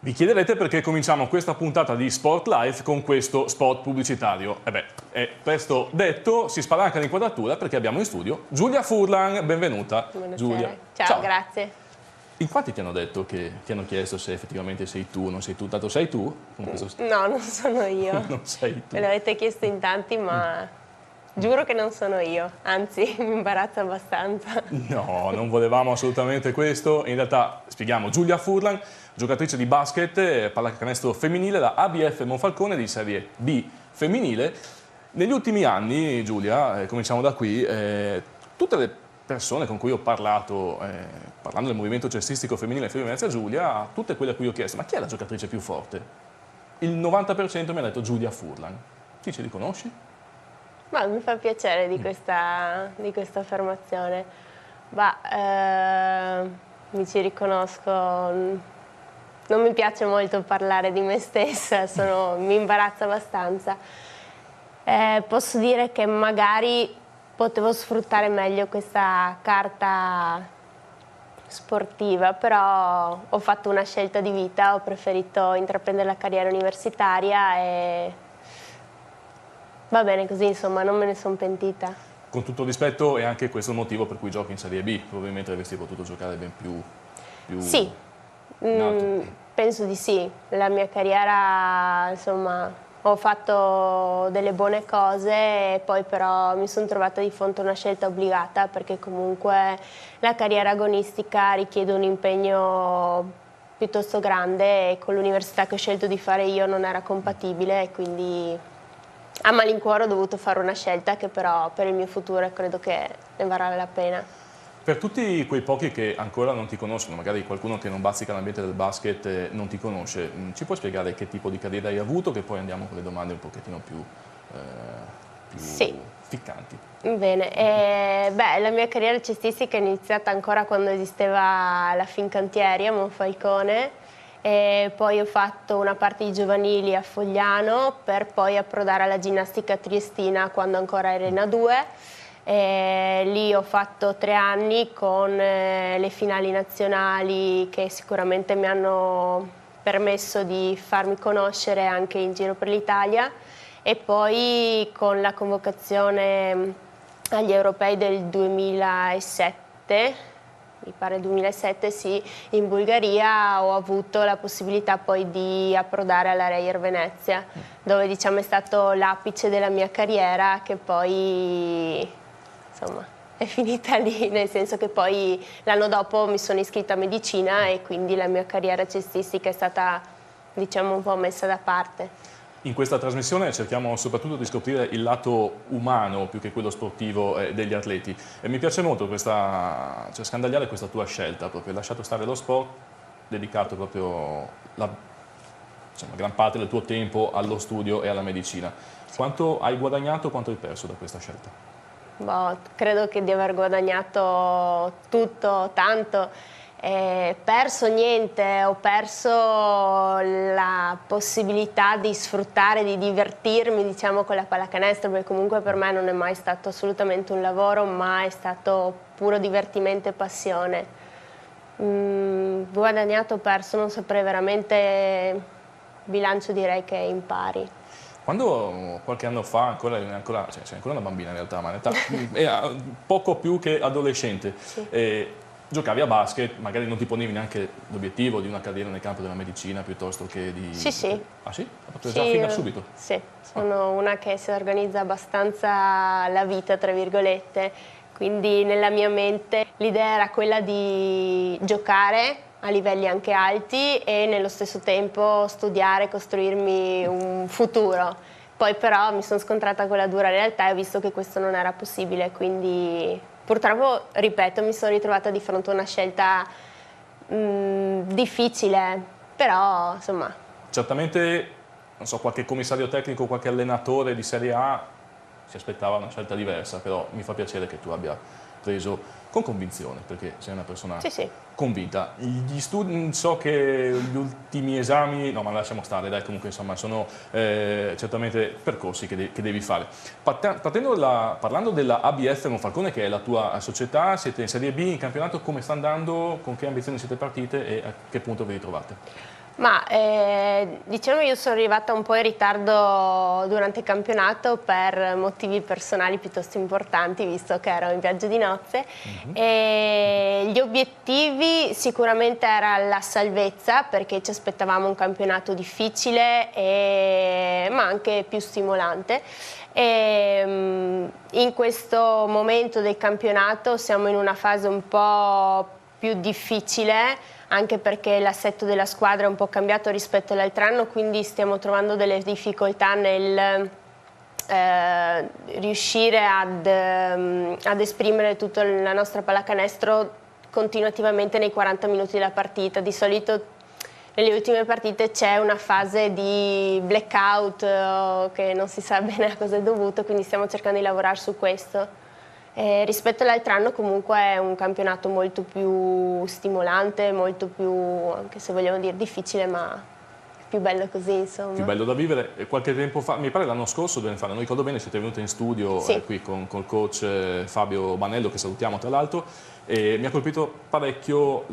Vi chiederete perché cominciamo questa puntata di Sport Life con questo spot pubblicitario. È presto detto, si spalanca l'inquadratura perché abbiamo in studio Giulia Furlan, benvenuta. Buonasera. Giulia. Ciao, grazie. In quanti ti hanno detto ti hanno chiesto se effettivamente sei tu o non sei tu? Tanto sei tu? Con questo... No, non sono io. Non sei tu. Me l'avete chiesto in tanti, ma giuro che non sono io. Anzi, mi imbarazza abbastanza. No, non volevamo assolutamente questo. In realtà, spieghiamo, Giulia Furlan, giocatrice di basket, pallacanestro femminile, da ABF Monfalcone di Serie B femminile. Negli ultimi anni, Giulia, cominciamo da qui, tutte le persone con cui ho parlato, parlando del movimento cestistico femminile Friuli Venezia Giulia, tutte quelle a cui ho chiesto, ma chi è la giocatrice più forte? Il 90% mi ha detto Giulia Furlan. Ti ci riconosci? Ma mi fa piacere di questa affermazione. Mi ci riconosco. Non mi piace molto parlare di me stessa, mi imbarazza abbastanza. Posso dire che magari potevo sfruttare meglio questa carta sportiva, però ho fatto una scelta di vita, ho preferito intraprendere la carriera universitaria e va bene così, insomma, non me ne sono pentita. Con tutto rispetto è anche questo il motivo per cui giochi in Serie B, probabilmente avresti potuto giocare ben più Sì, penso di sì. La mia carriera, insomma, ho fatto delle buone cose e poi però mi sono trovata di fronte a una scelta obbligata perché comunque la carriera agonistica richiede un impegno piuttosto grande e con l'università che ho scelto di fare io non era compatibile e quindi a malincuore ho dovuto fare una scelta che però per il mio futuro credo che ne varrà la pena. Per tutti quei pochi che ancora non ti conoscono, magari qualcuno che non bazzica l'ambiente del basket non ti conosce, ci puoi spiegare che tipo di carriera hai avuto? Che poi andiamo con le domande un pochettino più sì. ficcanti. Bene, la mia carriera cestistica è iniziata ancora quando esisteva la Fincantieri a Monfalcone e poi ho fatto una parte di giovanili a Fogliano per poi approdare alla ginnastica triestina quando ancora ero in A2. Lì ho fatto 3 anni con le finali nazionali che sicuramente mi hanno permesso di farmi conoscere anche in giro per l'Italia e poi con la convocazione agli europei del 2007, mi pare 2007 sì, in Bulgaria ho avuto la possibilità poi di approdare alla Reyer Venezia, dove diciamo è stato l'apice della mia carriera che poi insomma è finita lì, nel senso che poi l'anno dopo mi sono iscritta a medicina e quindi la mia carriera cestistica è stata diciamo un po' messa da parte. In questa trasmissione cerchiamo soprattutto di scoprire il lato umano più che quello sportivo degli atleti e mi piace molto scandagliare questa tua scelta, proprio hai lasciato stare lo sport, dedicato proprio la gran parte del tuo tempo allo studio e alla medicina. Quanto hai guadagnato, quanto hai perso da questa scelta? Credo che di aver guadagnato tutto, tanto. Perso niente, ho perso la possibilità di sfruttare, di divertirmi diciamo con la pallacanestro perché comunque per me non è mai stato assolutamente un lavoro, ma è stato puro divertimento e passione. Guadagnato o perso non saprei veramente, bilancio direi che è in pari. Quando qualche anno fa, sei ancora una bambina in realtà, ma in realtà era poco più che adolescente, sì. Giocavi a basket, magari non ti ponevi neanche l'obiettivo di una carriera nel campo della medicina piuttosto che di... Sì. Ah sì? Già fin da subito? Sì, sono una che si organizza abbastanza la vita, tra virgolette, quindi nella mia mente l'idea era quella di giocare a livelli anche alti e nello stesso tempo studiare, costruirmi un futuro. Poi però mi sono scontrata con la dura realtà e ho visto che questo non era possibile, quindi purtroppo, ripeto, mi sono ritrovata di fronte a una scelta difficile, però insomma... Certamente non so, qualche commissario tecnico, qualche allenatore di Serie A si aspettava una scelta diversa, però mi fa piacere che tu abbia preso con convinzione, perché sei una persona Sì. convinta. Gli studi, so che gli ultimi esami, no, ma lasciamo stare, dai, comunque insomma sono certamente percorsi che devi fare. Parlando della ABF Monfalcone, che è la tua società, siete in Serie B, in campionato, come sta andando, con che ambizioni siete partite e a che punto vi ritrovate? Ma diciamo io sono arrivata un po' in ritardo durante il campionato per motivi personali piuttosto importanti, visto che ero in viaggio di nozze. E gli obiettivi sicuramente era la salvezza, perché ci aspettavamo un campionato difficile ma anche più stimolante. In questo momento del campionato siamo in una fase un po' più difficile, anche perché l'assetto della squadra è un po' cambiato rispetto all'altro anno, quindi stiamo trovando delle difficoltà nel riuscire ad esprimere tutta la nostra pallacanestro continuativamente nei 40 minuti della partita. Di solito nelle ultime partite c'è una fase di blackout che non si sa bene a cosa è dovuto, quindi stiamo cercando di lavorare su questo. Rispetto all'altro anno comunque è un campionato molto più stimolante, molto più, anche se vogliamo dire difficile, ma più bello così, insomma. Più bello da vivere. Qualche tempo fa, mi pare l'anno scorso, non ricordo bene, siete venuti in studio qui col coach Fabio Banello, che salutiamo tra l'altro, e mi ha colpito parecchio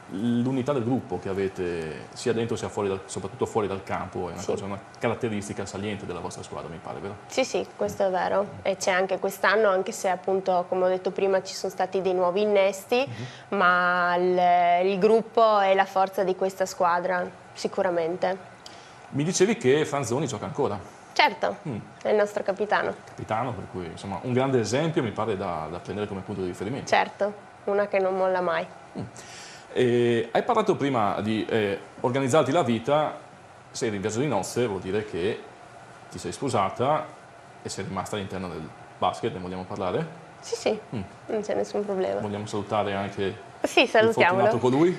l'unità del gruppo che avete sia dentro sia fuori, soprattutto fuori dal campo. È una caratteristica saliente della vostra squadra, mi pare, vero? Sì, questo è vero, e c'è anche quest'anno, anche se appunto, come ho detto prima, ci sono stati dei nuovi innesti, ma il gruppo è la forza di questa squadra, sicuramente. Mi dicevi che Franzoni gioca ancora. Certo, è il nostro capitano. Capitano, per cui insomma un grande esempio, mi pare, da prendere come punto di riferimento. Certo, una che non molla mai. Hai parlato prima di organizzarti la vita, sei in viaggio di nozze, vuol dire che ti sei sposata e sei rimasta all'interno del basket, ne vogliamo parlare? Sì, non c'è nessun problema. Vogliamo salutare anche il fortunato colui?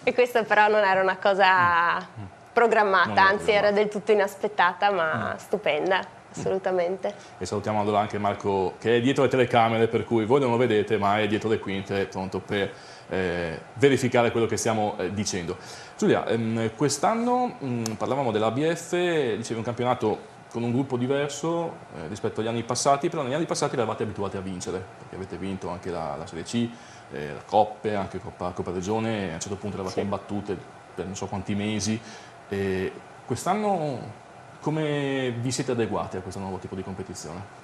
E questa però non era una cosa programmata, anzi era del tutto inaspettata, ma stupenda, assolutamente. E salutiamo allora anche Marco, che è dietro le telecamere, per cui voi non lo vedete, ma è dietro le quinte, pronto per verificare quello che stiamo dicendo. Giulia, quest'anno parlavamo dell'ABF, dicevi un campionato con un gruppo diverso rispetto agli anni passati, però negli anni passati eravate abituati a vincere, perché avete vinto anche la Serie C, la Coppe, anche Coppa Regione, e a un certo punto eravate imbattute per non so quanti mesi. Quest'anno come vi siete adeguati a questo nuovo tipo di competizione?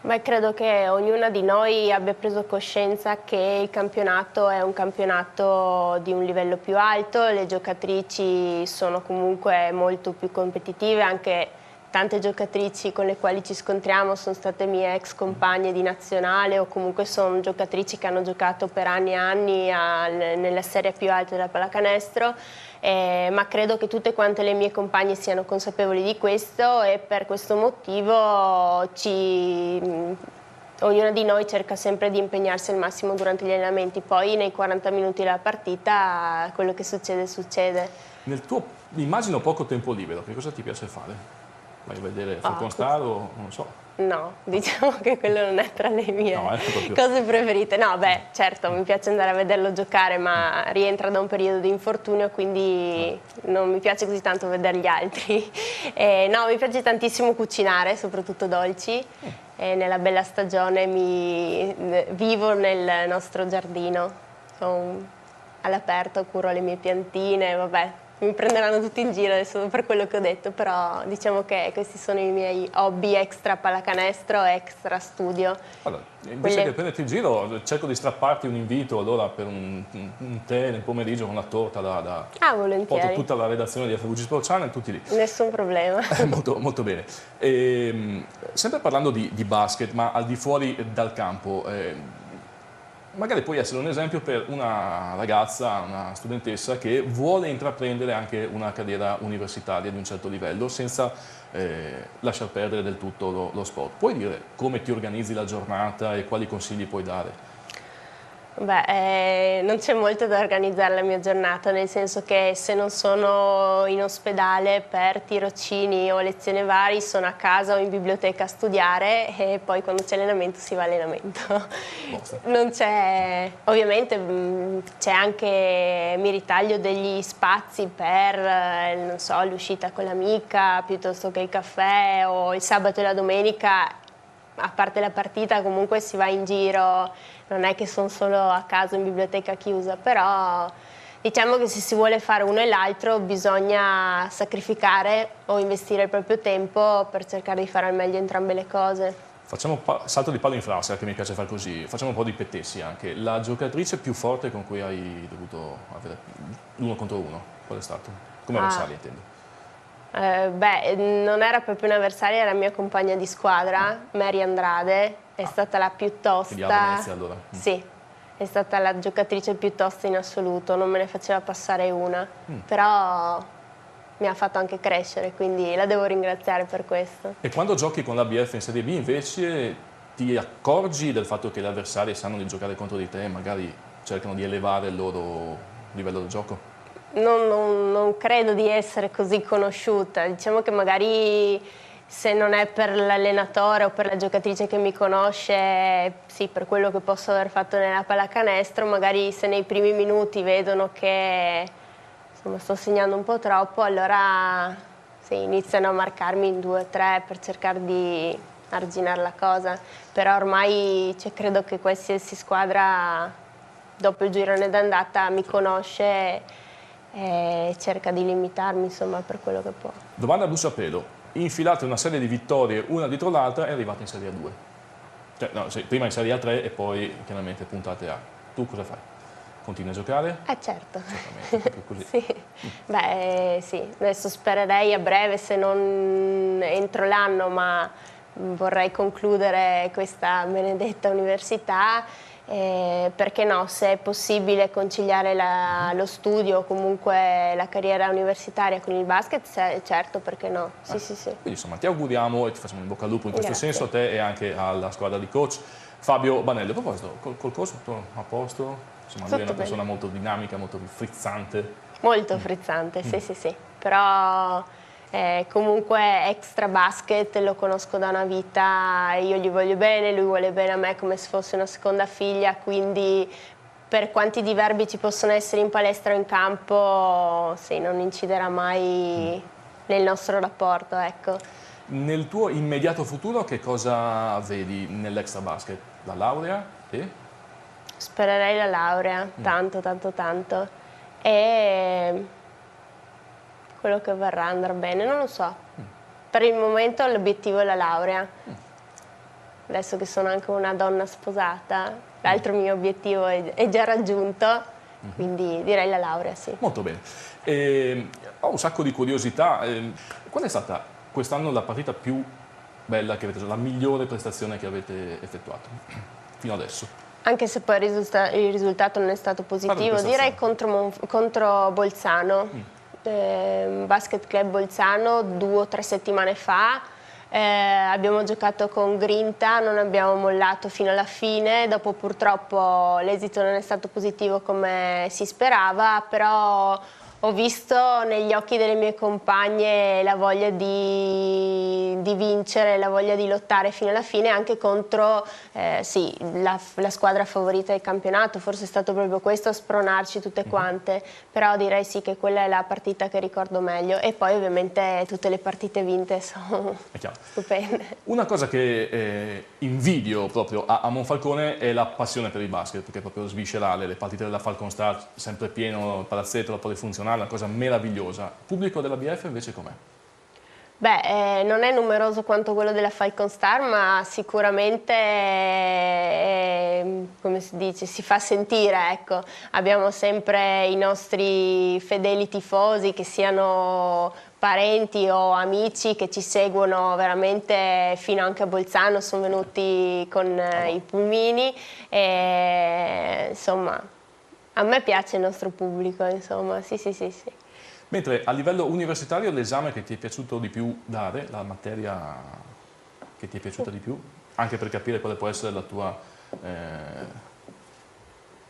Beh, credo che ognuna di noi abbia preso coscienza che il campionato è un campionato di un livello più alto, le giocatrici sono comunque molto più competitive, anche tante giocatrici con le quali ci scontriamo sono state mie ex compagne di nazionale o comunque sono giocatrici che hanno giocato per anni e anni nella serie più alta della pallacanestro. Ma credo che tutte quante le mie compagne siano consapevoli di questo e per questo motivo ognuna di noi cerca sempre di impegnarsi al massimo durante gli allenamenti, poi nei 40 minuti della partita quello che succede succede. Nel tuo, immagino, poco tempo libero, che cosa ti piace fare? Vai a vedere Falcon Star o non so? No, diciamo che quello non è tra le mie cose preferite. No, beh, certo, mi piace andare a vederlo giocare, ma rientra da un periodo di infortunio, quindi non mi piace così tanto vedere gli altri. No, mi piace tantissimo cucinare, soprattutto dolci. Nella bella stagione vivo nel nostro giardino, all'aperto, curo le mie piantine, vabbè. Mi prenderanno tutti in giro adesso per quello che ho detto, però diciamo che questi sono i miei hobby extra pallacanestro, extra studio. Allora, invece che prenderti in giro, cerco di strapparti un invito allora per un tè nel pomeriggio con la torta da volentieri. Porto tutta la redazione di FVG Sport Channel, tutti lì. Nessun problema. Molto, molto bene. Sempre parlando di basket, ma al di fuori dal campo, magari puoi essere un esempio per una ragazza, una studentessa che vuole intraprendere anche una carriera universitaria di un certo livello senza lasciar perdere del tutto lo sport. Puoi dire come ti organizzi la giornata e quali consigli puoi dare? Beh, non c'è molto da organizzare la mia giornata, nel senso che se non sono in ospedale per tirocini o lezioni vari, sono a casa o in biblioteca a studiare e poi quando c'è allenamento si va a allenamento. Non c'è, ovviamente c'è anche, mi ritaglio degli spazi per, non so, l'uscita con l'amica piuttosto che il caffè o il sabato e la domenica. A parte la partita comunque si va in giro, non è che sono solo a casa in biblioteca chiusa, però diciamo che se si vuole fare uno e l'altro bisogna sacrificare o investire il proprio tempo per cercare di fare al meglio entrambe le cose. Facciamo salto di palo in frasca, che mi piace fare così, facciamo un po' di pettessi anche. La giocatrice più forte con cui hai dovuto avere l'uno contro uno, qual è stato? Come avversaria intendo. Non era proprio un'avversaria, era mia compagna di squadra, Mary Andrade, è stata la più tosta. Quindi a Venezia allora. Sì, è stata la giocatrice più tosta in assoluto, non me ne faceva passare una, però mi ha fatto anche crescere, quindi la devo ringraziare per questo. E quando giochi con l'ABF in Serie B invece ti accorgi del fatto che gli avversari sanno di giocare contro di te e magari cercano di elevare il loro livello di gioco? Non credo di essere così conosciuta, diciamo che magari se non è per l'allenatore o per la giocatrice che mi conosce, sì, per quello che posso aver fatto nella pallacanestro, magari se nei primi minuti vedono che insomma, sto segnando un po' troppo, allora sì, iniziano a marcarmi in 2 o 3 per cercare di arginare la cosa, però ormai credo che qualsiasi squadra dopo il girone d'andata mi conosce e cerca di limitarmi insomma per quello che può. Domanda a bruciapelo, infilate una serie di vittorie una dietro l'altra e arrivate in Serie A2. Cioè, no, sì, prima in Serie A3 e poi chiaramente puntate a. Tu cosa fai? Continui a giocare? Certo. Certamente, così. Sì. Beh, sì, adesso spererei a breve, se non entro l'anno, ma vorrei concludere questa benedetta università. Perché no, se è possibile conciliare lo studio o comunque la carriera universitaria con il basket, certo, perché no? Sì, sì, sì. Quindi insomma ti auguriamo e ti facciamo in bocca al lupo in questo Grazie. senso a te e anche alla squadra di coach Fabio Banelli. A proposito, col coach tutto a posto? Insomma, lui è una persona molto dinamica, molto frizzante. Molto frizzante, sì, sì, sì. Però comunque extra basket lo conosco da una vita, io gli voglio bene, lui vuole bene a me come se fosse una seconda figlia, quindi per quanti diverbi ci possono essere in palestra o in campo, sì, non inciderà mai nel nostro rapporto, ecco. Nel tuo immediato futuro che cosa vedi nell'extra basket? La laurea? E? Spererei la laurea, tanto, tanto, tanto. E quello che verrà andrà bene, non lo so. Per il momento l'obiettivo è la laurea. Adesso che sono anche una donna sposata, l'altro mio obiettivo è già raggiunto, quindi direi la laurea, sì. Molto bene. Ho un sacco di curiosità. Qual è stata quest'anno la partita più bella che avete fatto, la migliore prestazione che avete effettuato fino adesso? Anche se poi il risultato non è stato positivo, direi contro Bolzano. Basket Club Bolzano 2 o 3 settimane fa, abbiamo giocato con grinta, non abbiamo mollato fino alla fine, dopo purtroppo l'esito non è stato positivo come si sperava, però ho visto negli occhi delle mie compagne la voglia di vincere, la voglia di lottare fino alla fine anche contro sì, la squadra favorita del campionato. Forse è stato proprio questo a spronarci tutte quante, però direi sì che quella è la partita che ricordo meglio e poi ovviamente tutte le partite vinte sono stupende. Una cosa che invidio proprio a Monfalcone è la passione per il basket, perché è proprio sviscerale, le partite della Falcon Star sempre pieno, il palazzetto, la polifunzionale, una cosa meravigliosa. Il pubblico della BF invece com'è? Beh, non è numeroso quanto quello della Falcon Star, ma sicuramente, come si dice, si fa sentire, ecco. Abbiamo sempre i nostri fedeli tifosi, che siano parenti o amici, che ci seguono veramente fino anche a Bolzano, sono venuti con i pulmini e, insomma, a me piace il nostro pubblico, insomma, sì, sì, sì, sì. Mentre a livello universitario l'esame che ti è piaciuto di più dare, la materia che ti è piaciuta di più, anche per capire quale può essere la tua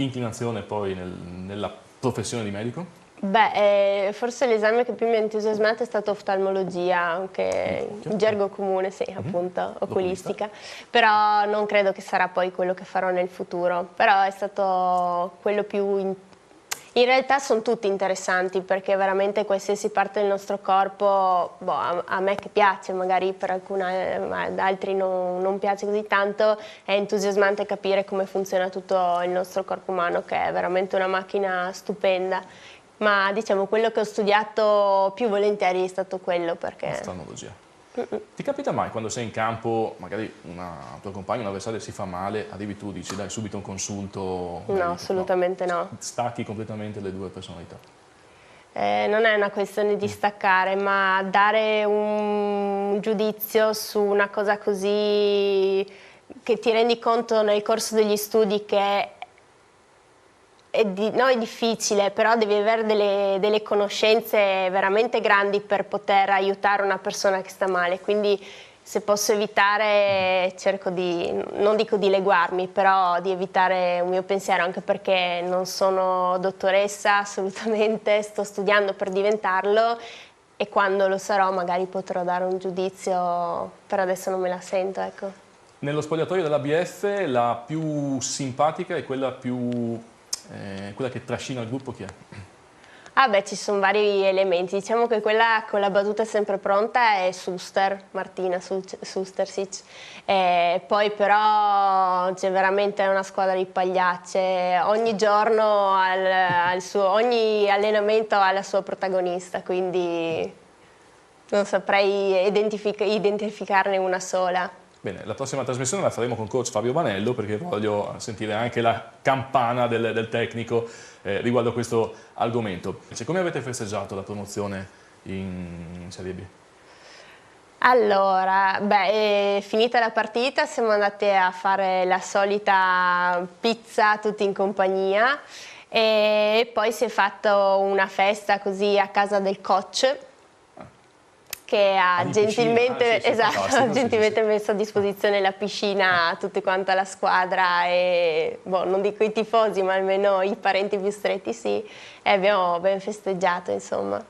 inclinazione poi nella professione di medico? Beh, forse l'esame che più mi ha entusiasmato è stato oftalmologia, anche in gergo comune, sì, appunto, oculistica. Però non credo che sarà poi quello che farò nel futuro, però è stato quello più... In realtà sono tutti interessanti perché veramente qualsiasi parte del nostro corpo, boh, a me che piace, magari per ad altri non piace così tanto, è entusiasmante capire come funziona tutto il nostro corpo umano, che è veramente una macchina stupenda. Ma diciamo quello che ho studiato più volentieri è stato quello perché... Oftalmologia. Ti capita mai quando sei in campo, magari una tua compagna, un avversario si fa male, arrivi tu, dici dai subito un consulto? No, assolutamente no. Stacchi completamente le due personalità? Non è una questione di staccare, ma dare un giudizio su una cosa così che ti rendi conto nel corso degli studi che è difficile, però devi avere delle conoscenze veramente grandi per poter aiutare una persona che sta male, quindi se posso evitare cerco di, non dico di leguarmi, però di evitare un mio pensiero, anche perché non sono dottoressa assolutamente, sto studiando per diventarlo e quando lo sarò magari potrò dare un giudizio, per adesso non me la sento, ecco. Nello spogliatoio dell'ABF la più simpatica e quella che trascina il gruppo chi è? Ah beh, ci sono vari elementi, diciamo che quella con la battuta sempre pronta è Suster, Martina Sustersic, poi però c'è veramente una squadra di pagliacce, ogni giorno ogni allenamento ha la sua protagonista, quindi non saprei identificarne una sola. Bene, la prossima trasmissione la faremo con coach Fabio Banello perché voglio sentire anche la campana del tecnico riguardo a questo argomento. Come avete festeggiato la promozione in Serie B? Allora, beh, finita la partita siamo andati a fare la solita pizza tutti in compagnia e poi si è fatta una festa così a casa del coach che ha gentilmente, gentilmente messo a disposizione la piscina a tutta quanta la squadra e boh, non dico i tifosi ma almeno i parenti più stretti sì, e abbiamo ben festeggiato insomma.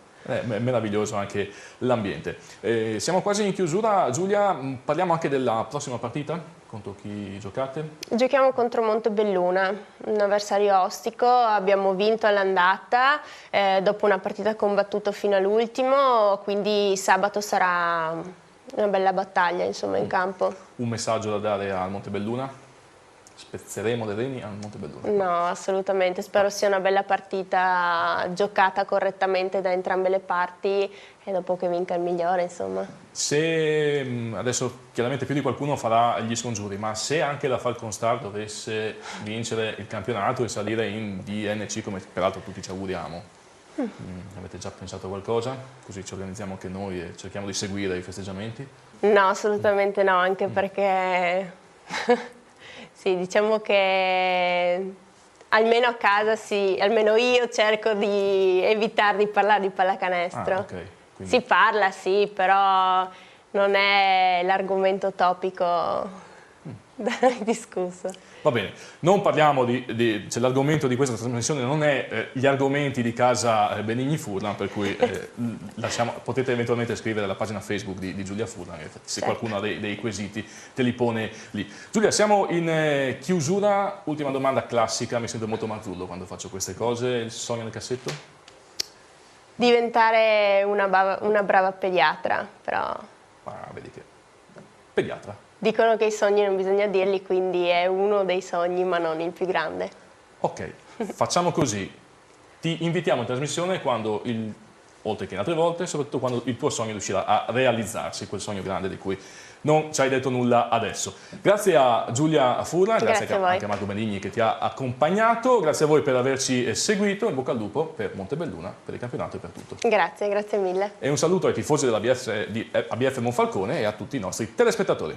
Meraviglioso anche l'ambiente. Siamo quasi in chiusura, Giulia, parliamo anche della prossima partita? Contro chi giocate? Giochiamo contro Montebelluna, un avversario ostico, abbiamo vinto all'andata dopo una partita combattuta fino all'ultimo, quindi sabato sarà una bella battaglia insomma in campo. Un messaggio da dare al Montebelluna? Spezzeremo le reni al Montebelluna? No, assolutamente, spero sia una bella partita giocata correttamente da entrambe le parti e dopo che vinca il migliore, insomma. Se adesso chiaramente più di qualcuno farà gli scongiuri, ma se anche la Falconstar dovesse vincere il campionato e salire in DNC, come peraltro tutti ci auguriamo, avete già pensato a qualcosa? Così ci organizziamo anche noi e cerchiamo di seguire i festeggiamenti? No, assolutamente no, anche perché... Sì, diciamo che almeno a casa almeno io cerco di evitare di parlare di pallacanestro. Okay, quindi... Si parla, sì, però non è l'argomento topico da discusso. Va bene, non parliamo cioè, l'argomento di questa trasmissione non è gli argomenti di casa Benigni Furlan, per cui potete eventualmente scrivere alla pagina Facebook di Giulia Furlan, se qualcuno ha dei quesiti te li pone lì. Giulia, siamo in chiusura, ultima domanda classica, mi sento molto Marzullo quando faccio queste cose, il sogno nel cassetto? Diventare una brava pediatra, però... Ah, vedi che... Pediatra. Dicono che i sogni non bisogna dirli, quindi è uno dei sogni, ma non il più grande. Ok, facciamo così. Ti invitiamo in trasmissione quando, oltre che in altre volte, soprattutto quando il tuo sogno riuscirà a realizzarsi, quel sogno grande di cui non ci hai detto nulla adesso. Grazie a Giulia Furlan, grazie anche a Marco Benigni che ti ha accompagnato, grazie a voi per averci seguito, in bocca al lupo per Montebelluna, per il campionato e per tutto. Grazie mille. E un saluto ai tifosi dell'ABF Monfalcone e a tutti i nostri telespettatori.